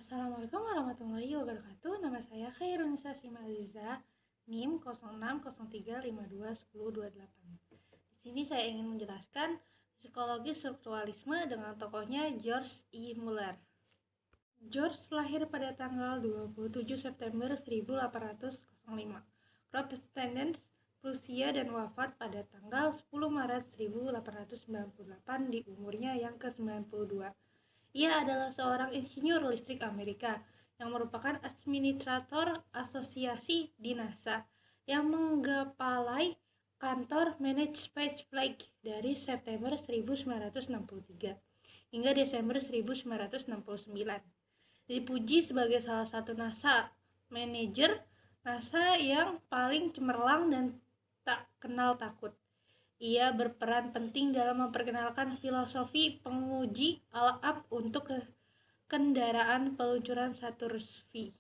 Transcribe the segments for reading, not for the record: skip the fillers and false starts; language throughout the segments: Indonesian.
Assalamualaikum warahmatullahi wabarakatuh. Nama saya Khairunisa Simaliza, NIM 0603521028. Di sini saya ingin menjelaskan psikologi strukturalisme dengan tokohnya George E. Muller. George lahir pada tanggal 27 September 1805, Kronstadt, Prusia, dan wafat pada tanggal 10 Maret 1898 di umurnya yang ke-92. Ia adalah seorang insinyur listrik Amerika yang merupakan administrator asosiasi di NASA yang menggapalai kantor Managed Space Flight dari September 1963 hingga Desember 1969. Dipuji sebagai salah satu manajer NASA yang paling cemerlang dan tak kenal takut. Ia berperan penting dalam memperkenalkan filosofi penguji alat untuk kendaraan peluncuran Saturn V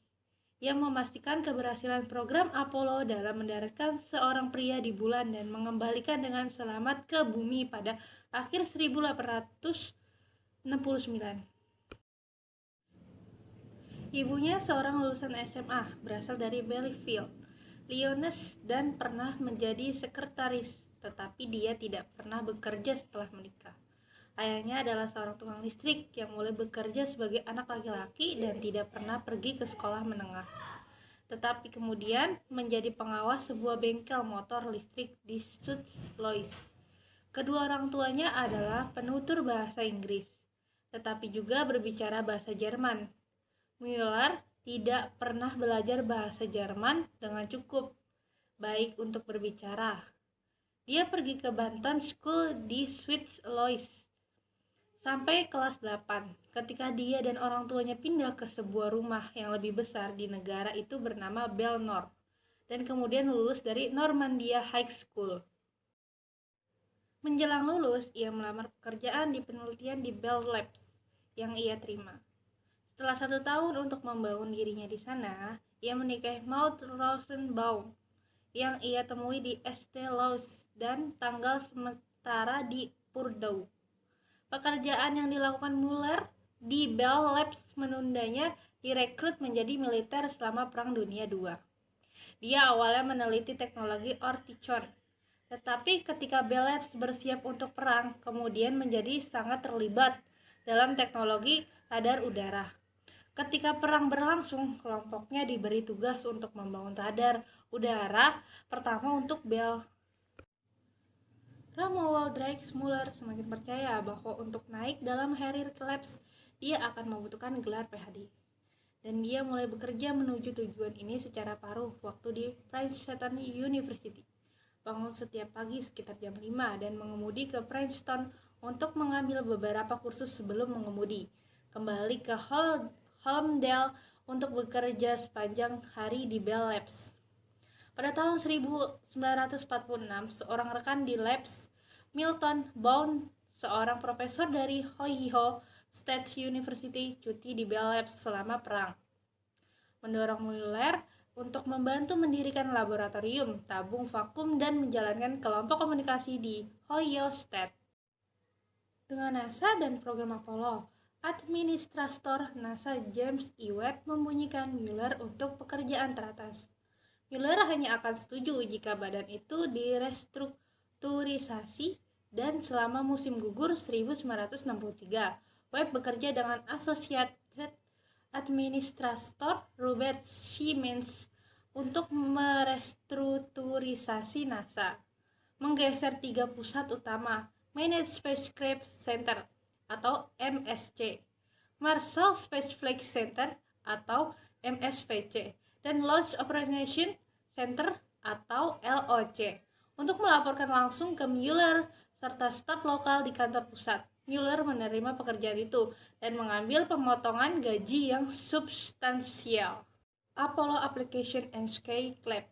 yang memastikan keberhasilan program Apollo dalam mendaratkan seorang pria di bulan dan mengembalikan dengan selamat ke bumi pada akhir 1869. Ibunya seorang lulusan SMA berasal dari Belleville, Illinois, dan pernah menjadi sekretaris, tetapi dia tidak pernah bekerja setelah menikah. Ayahnya adalah seorang tukang listrik yang mulai bekerja sebagai anak laki-laki dan tidak pernah pergi ke sekolah menengah, tetapi kemudian menjadi pengawas sebuah bengkel motor listrik di St. Louis. Kedua orang tuanya adalah penutur bahasa Inggris, tetapi juga berbicara bahasa Jerman. Müller tidak pernah belajar bahasa Jerman dengan cukup baik untuk berbicara. Dia pergi ke Banton School di St. Louis sampai kelas 8, ketika dia dan orang tuanya pindah ke sebuah rumah yang lebih besar di negara itu bernama Belnor, dan kemudian lulus dari Normandia High School. Menjelang lulus, ia melamar pekerjaan di penelitian di Bell Labs yang ia terima. Setelah 1 tahun untuk membangun dirinya di sana, ia menikahi Maud Rosenbaum yang ia temui di St. Louis dan tanggal sementara di Purdue. Pekerjaan yang dilakukan Muller di Bell Labs menundanya direkrut menjadi militer selama Perang Dunia II. Dia awalnya meneliti teknologi Ortichon, tetapi ketika Bell Labs bersiap untuk perang, kemudian menjadi sangat terlibat dalam teknologi radar udara. Ketika perang berlangsung, kelompoknya diberi tugas untuk membangun radar udara pertama untuk Bell. Romuald Drake Muller semakin percaya bahwa untuk naik dalam karir Labs, dia akan membutuhkan gelar PhD. Dan dia mulai bekerja menuju tujuan ini secara paruh waktu di Princeton University. Bangun setiap pagi sekitar jam 5 dan mengemudi ke Princeton untuk mengambil beberapa kursus sebelum mengemudi. Kembali ke Holmdel untuk bekerja sepanjang hari di Bell Labs. Pada tahun 1946, seorang rekan di Labs, Milton Bound, seorang profesor dari Ohio State University, cuti di Bell Labs selama perang, mendorong Muller untuk membantu mendirikan laboratorium tabung vakum dan menjalankan kelompok komunikasi di Ohio State. Dengan NASA dan program Apollo, administrator NASA James E. Webb membunyikan Muller untuk pekerjaan teratas. Muller hanya akan setuju jika badan itu direstrukturisasi, dan selama musim gugur 1963, Webb bekerja dengan Associated Administrator Robert Siemens untuk merestrukturisasi NASA, menggeser 3 pusat utama, Managed Spacecraft Center atau MSC, Marshall Space Flight Center atau MSFC, dan Launch Operation Center atau LOC, untuk melaporkan langsung ke Muller serta staf lokal di kantor pusat. Muller menerima pekerjaan itu dan mengambil pemotongan gaji yang substansial. Apollo Application and Sky Lab.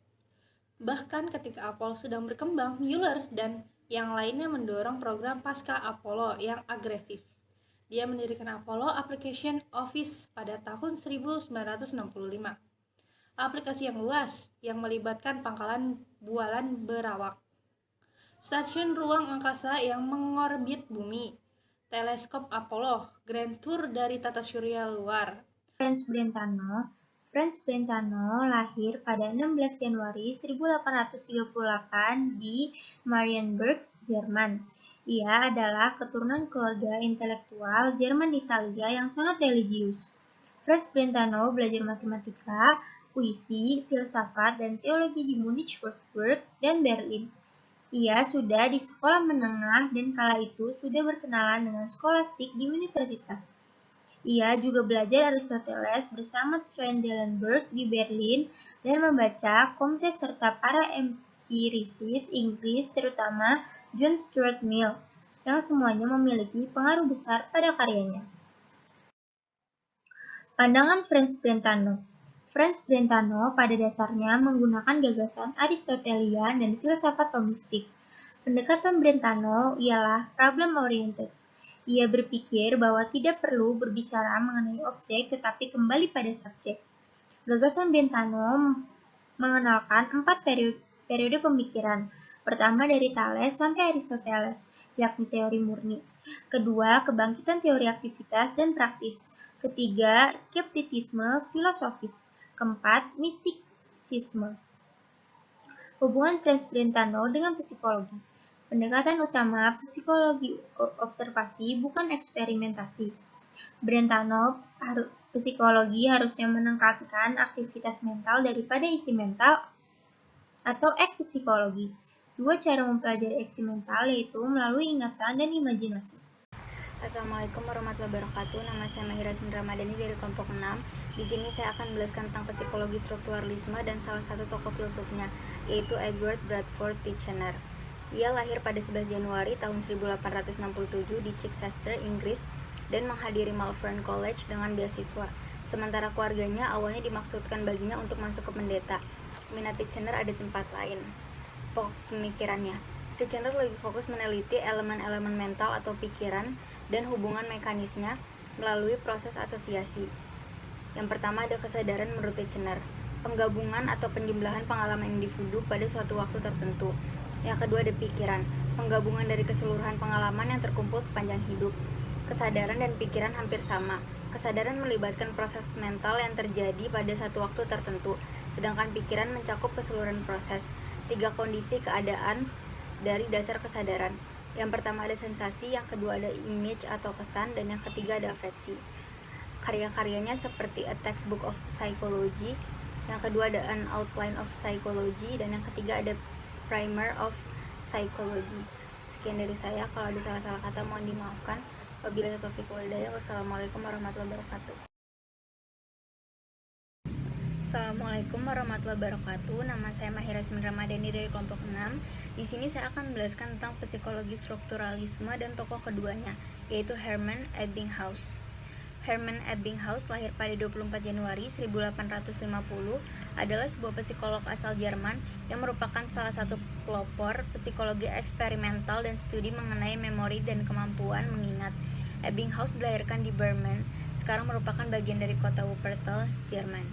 Bahkan ketika Apollo sedang berkembang, Muller dan yang lainnya mendorong program pasca Apollo yang agresif. Dia mendirikan Apollo Application Office pada tahun 1965. Aplikasi yang luas yang melibatkan pangkalan bualan berawak, stasiun ruang angkasa yang mengorbit bumi, teleskop Apollo, Grand Tour dari tata surya luar, Franz Brentano. Franz Brentano lahir pada 16 Januari 1838 di Marienburg, Jerman. Ia adalah keturunan keluarga intelektual Jerman-Italia yang sangat religius. Franz Brentano belajar matematika, puisi, filsafat, dan teologi di Munich, Würzburg, dan Berlin. Ia sudah di sekolah menengah dan kala itu sudah berkenalan dengan skolastik di universitas. Ia juga belajar Aristoteles bersama Trendelenburg di Berlin dan membaca Comte serta para empirisis Inggris terutama John Stuart Mill, yang semuanya memiliki pengaruh besar pada karyanya. Pandangan Franz Brentano. Franz Brentano pada dasarnya menggunakan gagasan Aristotelian dan filsafat Thomistik. Pendekatan Brentano ialah problem-oriented. Ia berpikir bahwa tidak perlu berbicara mengenai objek tetapi kembali pada subjek. Gagasan Brentano mengenalkan 4 periode pemikiran. Pertama dari Thales sampai Aristoteles, yakni teori murni. Kedua, kebangkitan teori aktivitas dan praktis. Ketiga, skeptisisme filosofis. Keempat, mistisisme. Hubungan Franz Brentano dengan psikologi. Pendekatan utama psikologi observasi bukan eksperimentasi. Brentano psikologi harusnya menekankan aktivitas mental daripada isi mental atau ekpsikologi. Dua cara mempelajari isi mental yaitu melalui ingatan dan imajinasi. Assalamualaikum warahmatullahi wabarakatuh. Nama saya Mahira Ramadhani dari kelompok 6. Di sini saya akan menjelaskan tentang psikologi strukturalisme dan salah satu tokoh filsufnya, yaitu Edward Bradford Titchener. Ia lahir pada 11 Januari tahun 1867 di Chichester, Inggris, dan menghadiri Malvern College dengan beasiswa. Sementara keluarganya awalnya dimaksudkan baginya untuk masuk ke pendeta. Minat Titchener ada tempat lain. Pokok pemikirannya, Titchener lebih fokus meneliti elemen-elemen mental atau pikiran dan hubungan mekanisnya melalui proses asosiasi. Yang pertama ada kesadaran menurut Titchener, penggabungan atau penjumlahan pengalaman individu pada suatu waktu tertentu. Yang kedua ada pikiran, penggabungan dari keseluruhan pengalaman yang terkumpul sepanjang hidup. Kesadaran dan pikiran hampir sama. Kesadaran melibatkan proses mental yang terjadi pada satu waktu tertentu, sedangkan pikiran mencakup keseluruhan proses. 3 kondisi keadaan dari dasar kesadaran. Yang pertama ada sensasi, yang kedua ada image atau kesan, dan yang ketiga ada afeksi. Karya-karyanya seperti A Textbook of Psychology, yang kedua ada An Outline of Psychology, dan yang ketiga ada Primer of Psychology. Sekian dari saya, kalau ada salah-salah kata mohon dimaafkan. Wabillahi taufiq wal hidayah. Wassalamualaikum warahmatullahi wabarakatuh. Assalamualaikum warahmatullahi wabarakatuh. Nama saya Mahira Ramadhani dari kelompok 6. Di sini saya akan menjelaskan tentang psikologi strukturalisme dan tokoh keduanya, yaitu Hermann Ebbinghaus. Hermann Ebbinghaus lahir pada 24 Januari 1850, adalah sebuah psikolog asal Jerman yang merupakan salah satu pelopor psikologi eksperimental dan studi mengenai memori dan kemampuan mengingat. Ebbinghaus dilahirkan di Bremen, sekarang merupakan bagian dari kota Wuppertal, Jerman.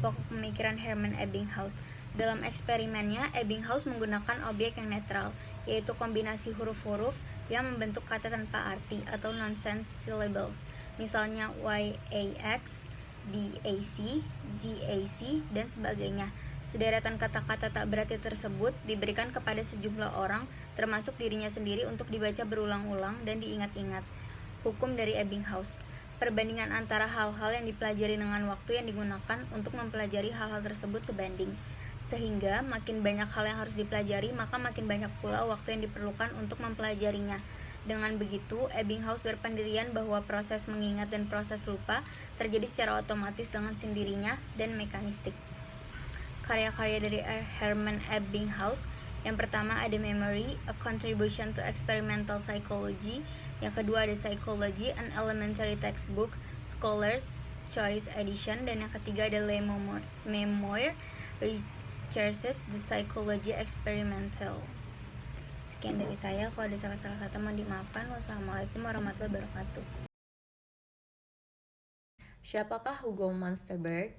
Pokok pemikiran Hermann Ebbinghaus. Dalam eksperimennya, Ebbinghaus menggunakan objek yang netral, yaitu kombinasi huruf-huruf yang membentuk kata tanpa arti atau nonsense syllables, misalnya YAX, DAC, GAC, dan sebagainya. Sederetan kata-kata tak berarti tersebut diberikan kepada sejumlah orang, termasuk dirinya sendiri, untuk dibaca berulang-ulang dan diingat-ingat. Hukum dari Ebbinghaus. Perbandingan antara hal-hal yang dipelajari dengan waktu yang digunakan untuk mempelajari hal-hal tersebut sebanding. Sehingga makin banyak hal yang harus dipelajari, maka makin banyak pula waktu yang diperlukan untuk mempelajarinya. Dengan begitu, Ebbinghaus berpendirian bahwa proses mengingat dan proses lupa terjadi secara otomatis dengan sendirinya dan mekanistik. Karya-karya dari Hermann Ebbinghaus. Yang pertama ada Memory, A Contribution to Experimental Psychology. Yang kedua ada Psychology, An Elementary Textbook, Scholar's Choice Edition. Dan yang ketiga ada Le Memoir, Recherches the Psychology Experimental. Sekian dari saya, kalau ada salah-salah kata mohon dimaafkan. Wassalamualaikum warahmatullahi wabarakatuh. Siapakah Hugo Munsterberg?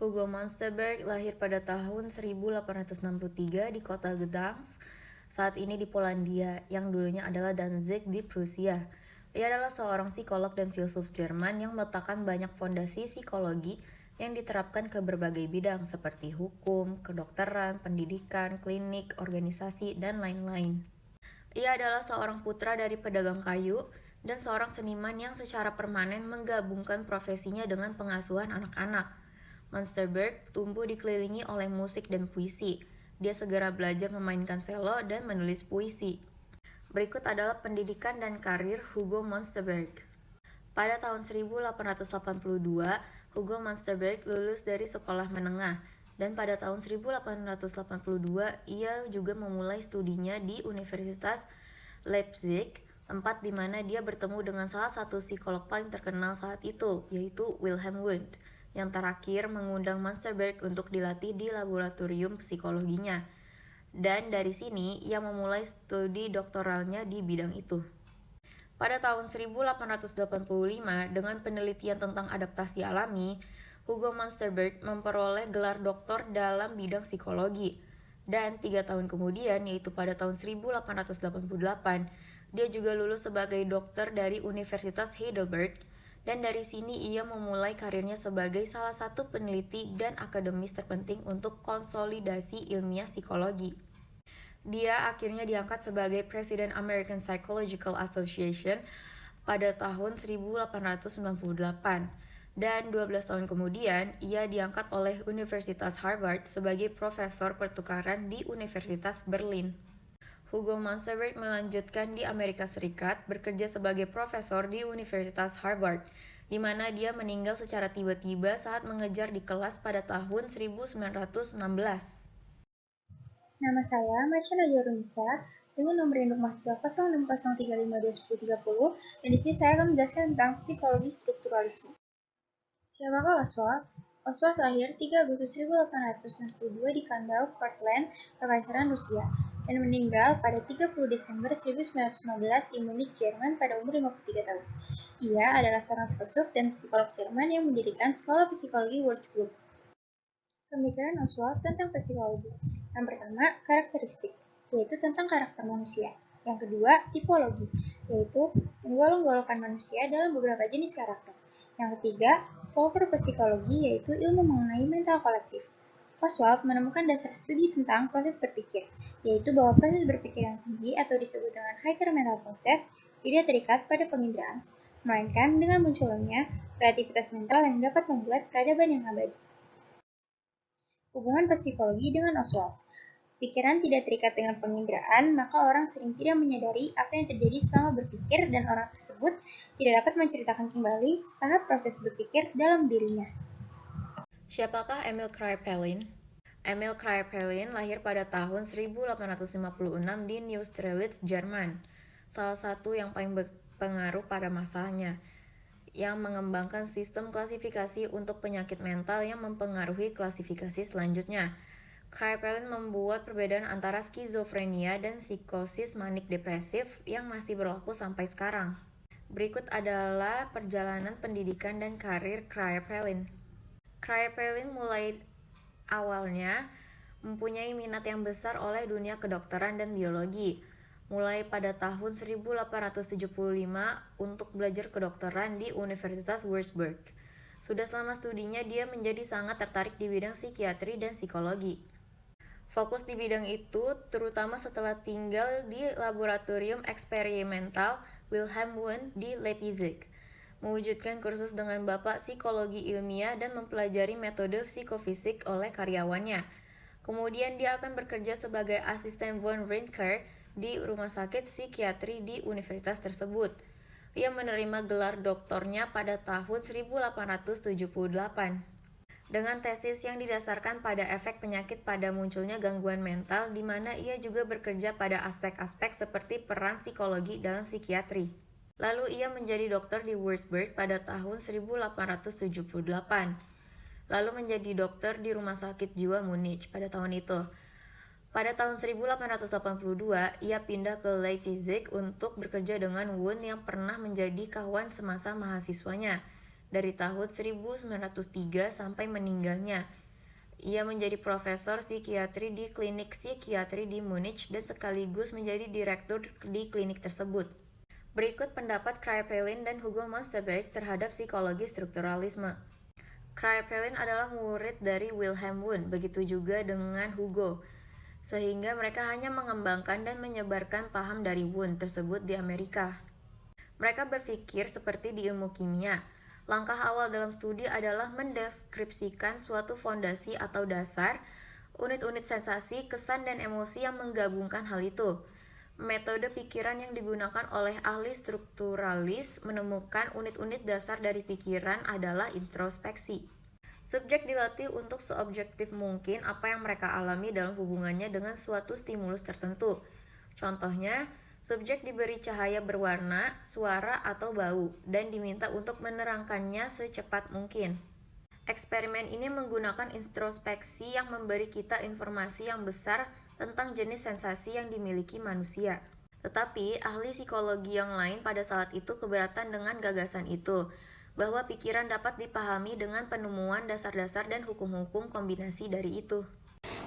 Hugo Munsterberg lahir pada tahun 1863 di kota Gdansk, saat ini di Polandia, yang dulunya adalah Danzig di Prusia. Ia adalah seorang psikolog dan filsuf Jerman yang meletakkan banyak fondasi psikologi yang diterapkan ke berbagai bidang seperti hukum, kedokteran, pendidikan, klinik, organisasi, dan lain-lain. Ia adalah seorang putra dari pedagang kayu dan seorang seniman yang secara permanen menggabungkan profesinya dengan pengasuhan anak-anak. Munsterberg tumbuh dikelilingi oleh musik dan puisi. Dia segera belajar memainkan selo dan menulis puisi. Berikut adalah pendidikan dan karir Hugo Munsterberg. Pada tahun 1882, Hugo Munsterberg lulus dari sekolah menengah, dan pada tahun 1882 ia juga memulai studinya di Universitas Leipzig, tempat di mana dia bertemu dengan salah satu psikolog paling terkenal saat itu, yaitu Wilhelm Wundt, yang terakhir mengundang Munsterberg untuk dilatih di laboratorium psikologinya. Dan dari sini ia memulai studi doktoralnya di bidang itu. Pada tahun 1885, dengan penelitian tentang adaptasi alami, Hugo Munsterberg memperoleh gelar doktor dalam bidang psikologi. Dan 3 tahun kemudian, yaitu pada tahun 1888, dia juga lulus sebagai dokter dari Universitas Heidelberg, dan dari sini ia memulai karirnya sebagai salah satu peneliti dan akademis terpenting untuk konsolidasi ilmiah psikologi. Dia akhirnya diangkat sebagai Presiden American Psychological Association pada tahun 1898, dan 12 tahun kemudian ia diangkat oleh Universitas Harvard sebagai profesor pertukaran di Universitas Berlin. Hugo Munsterberg melanjutkan di Amerika Serikat bekerja sebagai profesor di Universitas Harvard, di mana dia meninggal secara tiba-tiba saat mengejar di kelas pada tahun 1916. Nama saya Marsha Najwa dengan nomor induk mahasiswa 0603521030, dan di sini saya akan menjelaskan tentang psikologi strukturalisme. Siapakah Oswald? Oswald lahir 3 Agustus 1862 di Kandau, Portland, Kekaisaran Rusia, dan meninggal pada 30 Desember 1915 di Munich, Jerman pada umur 53 tahun. Ia adalah seorang filsuf dan psikolog Jerman yang mendirikan Sekolah Psikologi World Group. Pemikiran Oswald tentang psikologi. Yang pertama, karakteristik, yaitu tentang karakter manusia. Yang kedua, tipologi, yaitu menggolong-golongkan manusia dalam beberapa jenis karakter. Yang ketiga, kultur psikologi, yaitu ilmu mengenai mental kolektif. Oswald menemukan dasar studi tentang proses berpikir, yaitu bahwa proses berpikir yang tinggi atau disebut dengan higher mental process tidak terikat pada penginderaan, melainkan dengan munculnya kreativitas mental yang dapat membuat peradaban yang abadi. Hubungan psikologi dengan Oswald. Pikiran tidak terikat dengan penginderaan, maka orang sering tidak menyadari apa yang terjadi selama berpikir, dan orang tersebut tidak dapat menceritakan kembali tahap proses berpikir dalam dirinya. Siapakah Emil Kraepelin? Emil Kraepelin lahir pada tahun 1856 di Neustrelitz, Jerman, salah satu yang paling berpengaruh pada masanya, yang mengembangkan sistem klasifikasi untuk penyakit mental yang mempengaruhi klasifikasi selanjutnya. Kraepelin membuat perbedaan antara skizofrenia dan psikosis manik depresif yang masih berlaku sampai sekarang. Berikut adalah perjalanan pendidikan dan karir Kraepelin. Kraepelin mulai awalnya mempunyai minat yang besar oleh dunia kedokteran dan biologi, mulai pada tahun 1875 untuk belajar kedokteran di Universitas Würzburg. Sudah selama studinya dia menjadi sangat tertarik di bidang psikiatri dan psikologi. Fokus di bidang itu terutama setelah tinggal di laboratorium eksperimental Wilhelm Wundt di Leipzig, mewujudkan kursus dengan Bapak Psikologi Ilmiah dan mempelajari metode psikofisik oleh karyawannya. Kemudian dia akan bekerja sebagai asisten von Rinker di rumah sakit psikiatri di universitas tersebut. Ia menerima gelar doktornya pada tahun 1878. Dengan tesis yang didasarkan pada efek penyakit pada munculnya gangguan mental, di mana ia juga bekerja pada aspek-aspek seperti peran psikologi dalam psikiatri. Lalu ia menjadi dokter di Würzburg pada tahun 1878. Lalu menjadi dokter di Rumah Sakit Jiwa Munich pada tahun itu. Pada tahun 1882, ia pindah ke Leipzig untuk bekerja dengan Wundt yang pernah menjadi kawan semasa mahasiswanya dari tahun 1903 sampai meninggalnya. Ia menjadi profesor psikiatri di klinik psikiatri di Munich dan sekaligus menjadi direktur di klinik tersebut. Berikut pendapat Kraepelin dan Hugo Monsterberg terhadap psikologi strukturalisme. Kraepelin adalah murid dari Wilhelm Wundt, begitu juga dengan Hugo, sehingga mereka hanya mengembangkan dan menyebarkan paham dari Wundt tersebut di Amerika. Mereka berpikir seperti di ilmu kimia. Langkah awal dalam studi adalah mendeskripsikan suatu fondasi atau dasar, unit-unit sensasi, kesan, dan emosi yang menggabungkan hal itu. Metode pikiran yang digunakan oleh ahli strukturalis menemukan unit-unit dasar dari pikiran adalah introspeksi. Subjek dilatih untuk seobjektif mungkin apa yang mereka alami dalam hubungannya dengan suatu stimulus tertentu. Contohnya, subjek diberi cahaya berwarna, suara, atau bau, dan diminta untuk menerangkannya secepat mungkin. Eksperimen ini menggunakan introspeksi yang memberi kita informasi yang besar tentang jenis sensasi yang dimiliki manusia. Tetapi, ahli psikologi yang lain pada saat itu keberatan dengan gagasan itu, bahwa pikiran dapat dipahami dengan penemuan dasar-dasar dan hukum-hukum kombinasi dari itu.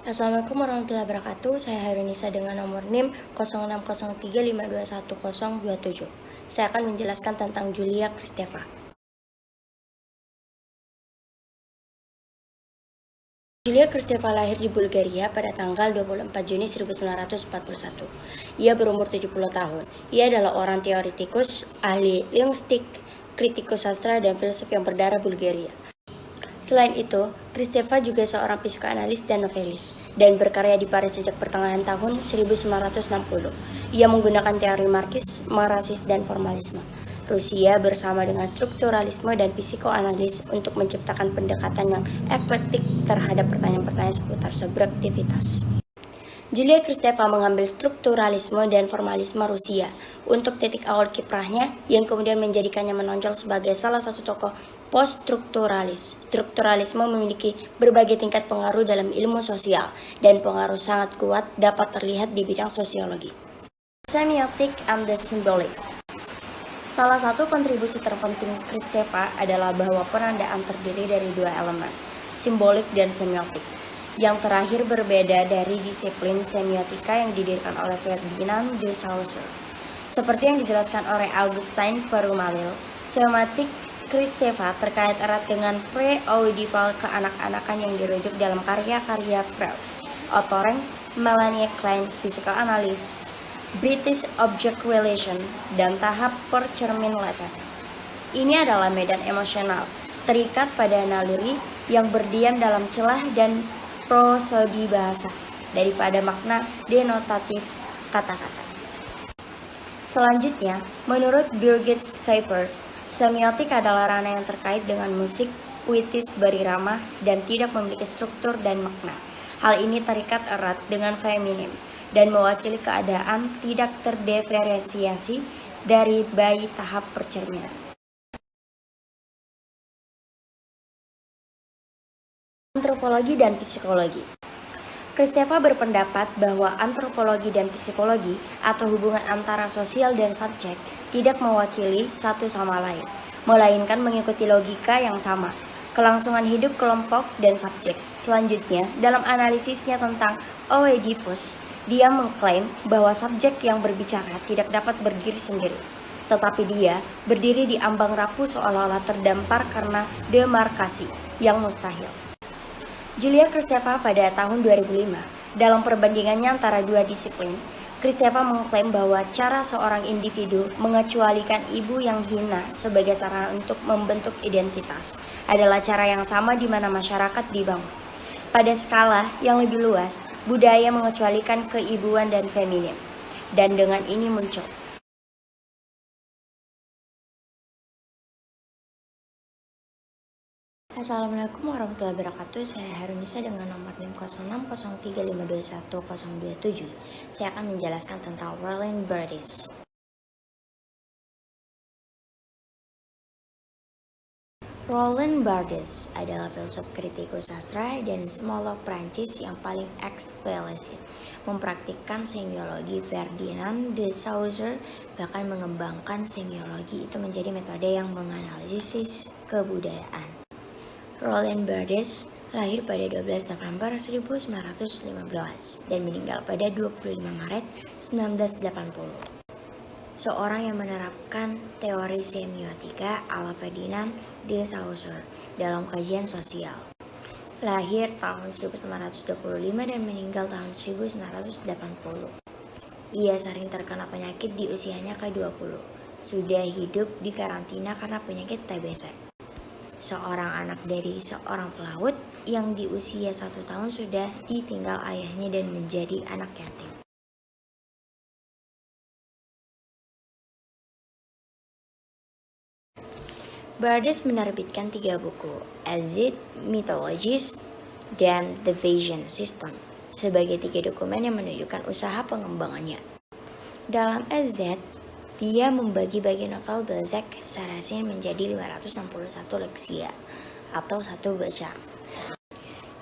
Assalamualaikum warahmatullahi wabarakatuh. Saya Harunisa dengan nomor NIM 0603521027. Saya akan menjelaskan tentang Julia Kristeva. Julia Kristeva lahir di Bulgaria pada tanggal 24 Juni 1941. Ia berumur 70 tahun. Ia adalah orang teoretikus, ahli linguistik, kritikus sastra, dan filsuf yang berdarah Bulgaria. Selain itu, Kristeva juga seorang psikoanalis dan novelis, dan berkarya di Paris sejak pertengahan tahun 1960. Ia menggunakan teori Marxis, Marasis, dan formalisme Rusia bersama dengan strukturalisme dan psikoanalis untuk menciptakan pendekatan yang eklektik terhadap pertanyaan-pertanyaan seputar subjektivitas. Julia Kristeva mengambil strukturalisme dan formalisme Rusia untuk titik awal kiprahnya yang kemudian menjadikannya menonjol sebagai salah satu tokoh post-strukturalis. Strukturalisme memiliki berbagai tingkat pengaruh dalam ilmu sosial dan pengaruh sangat kuat dapat terlihat di bidang sosiologi. Semiotik and the symbolic. Salah satu kontribusi terpenting Kristeva adalah bahwa penandaan terdiri dari dua elemen, simbolik dan semiotik. Yang terakhir berbeda dari disiplin semiotika yang didirikan oleh Ferdinand de Saussure. Seperti yang dijelaskan oleh Augustin Perumalil, semiotik Kristeva terkait erat dengan pre-oedival keanak-anakan yang dirujuk dalam karya-karya Freud, Otto Melanie Klein, psikoanalis, British Object Relation, dan tahap percerminlacan. Ini adalah medan emosional, terikat pada naluri yang berdiam dalam celah dan prosodi bahasa daripada makna denotatif kata-kata. Selanjutnya, menurut Birgit Schippers, semiotik adalah ranah yang terkait dengan musik, puitis, berirama, dan tidak memiliki struktur dan makna. Hal ini terikat erat dengan feminim dan mewakili keadaan tidak terdiferensiasi dari bayi tahap percerminan. Antropologi dan psikologi. Kristeva berpendapat bahwa antropologi dan psikologi atau hubungan antara sosial dan subjek tidak mewakili satu sama lain, melainkan mengikuti logika yang sama, kelangsungan hidup kelompok dan subjek. Selanjutnya, dalam analisisnya tentang Oedipus, dia mengklaim bahwa subjek yang berbicara tidak dapat berdiri sendiri, tetapi dia berdiri di ambang rapuh seolah-olah terdampar karena demarkasi yang mustahil. Julia Kristeva pada tahun 2005, dalam perbandingannya antara dua disiplin, Kristeva mengklaim bahwa cara seorang individu mengecualikan ibu yang hina sebagai sarana untuk membentuk identitas adalah cara yang sama di mana masyarakat dibangun. Pada skala yang lebih luas, budaya mengecualikan keibuan dan feminim, dan dengan ini muncul Assalamualaikum warahmatullahi wabarakatuh. Saya Harunisa dengan nomor NIM 0603521027. Saya akan menjelaskan tentang Roland Barthes. Roland Barthes adalah filsuf kritikus sastra dan semolog Prancis yang paling eksplisit mempraktikkan semiologi. Ferdinand de Saussure bahkan mengembangkan semiologi itu menjadi metode yang menganalisis kebudayaan. Roland Barthes lahir pada 12 November 1915 dan meninggal pada 25 Maret 1980. seorang yang menerapkan teori semiotika ala Ferdinand de Saussure dalam kajian sosial. Lahir tahun 1925 dan meninggal tahun 1980. Ia sering terkena penyakit di usianya ke-20. Sudah hidup di karantina karena penyakit TBC. Seorang anak dari seorang pelaut yang di usia 1 tahun sudah ditinggal ayahnya dan menjadi anak yatim. Bardes menerbitkan 3 buku, Exit, Mythologies, dan The Vision System, sebagai 3 dokumen yang menunjukkan usaha pengembangannya. Dalam Exit, dia membagi-bagi novel Balzac Saracen menjadi 561 leksia atau 1 bacaan.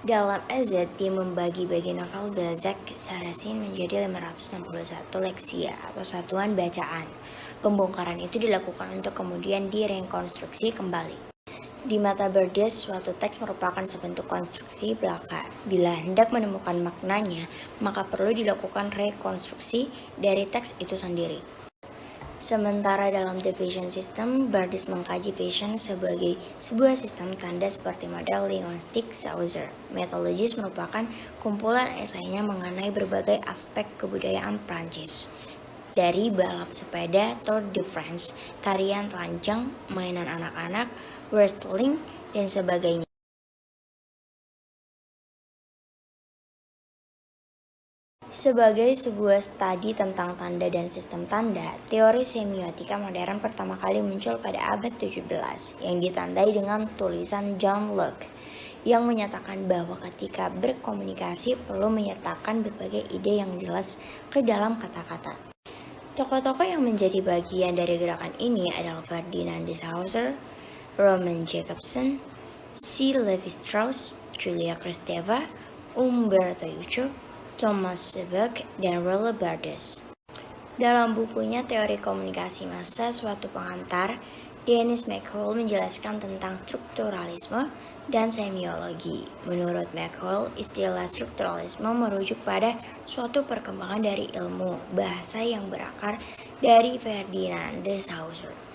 Dalam Exit, dia membagi-bagi novel Balzac Saracen menjadi 561 leksia atau satuan bacaan. Pembongkaran itu dilakukan untuk kemudian direkonstruksi kembali. Di mata Bardes, suatu teks merupakan sebentuk konstruksi belaka. Bila hendak menemukan maknanya, maka perlu dilakukan rekonstruksi dari teks itu sendiri. Sementara dalam The Vision System, Bardes mengkaji vision sebagai sebuah sistem tanda seperti model linguistik-Saussure. Mythologies merupakan kumpulan esainya mengenai berbagai aspek kebudayaan Prancis. Dari balap sepeda, Tour de France, tarian telanjang, mainan anak-anak, wrestling, dan sebagainya. Sebagai sebuah studi tentang tanda dan sistem tanda, teori semiotika modern pertama kali muncul pada abad 17 yang ditandai dengan tulisan John Locke yang menyatakan bahwa ketika berkomunikasi perlu menyertakan berbagai ide yang jelas ke dalam kata-kata. Tokoh-tokoh yang menjadi bagian dari gerakan ini adalah Ferdinand de Saussure, Roman Jakobson, C. Levi-Strauss, Julia Kristeva, Umberto Eco, Thomas Sebeck, dan Roland Barthes. Dalam bukunya Teori Komunikasi Massa Suatu Pengantar, Dennis McCall menjelaskan tentang strukturalisme dan semiologi. Menurut McCall, istilah strukturalisme merujuk pada suatu perkembangan dari ilmu bahasa yang berakar dari Ferdinand de Saussure.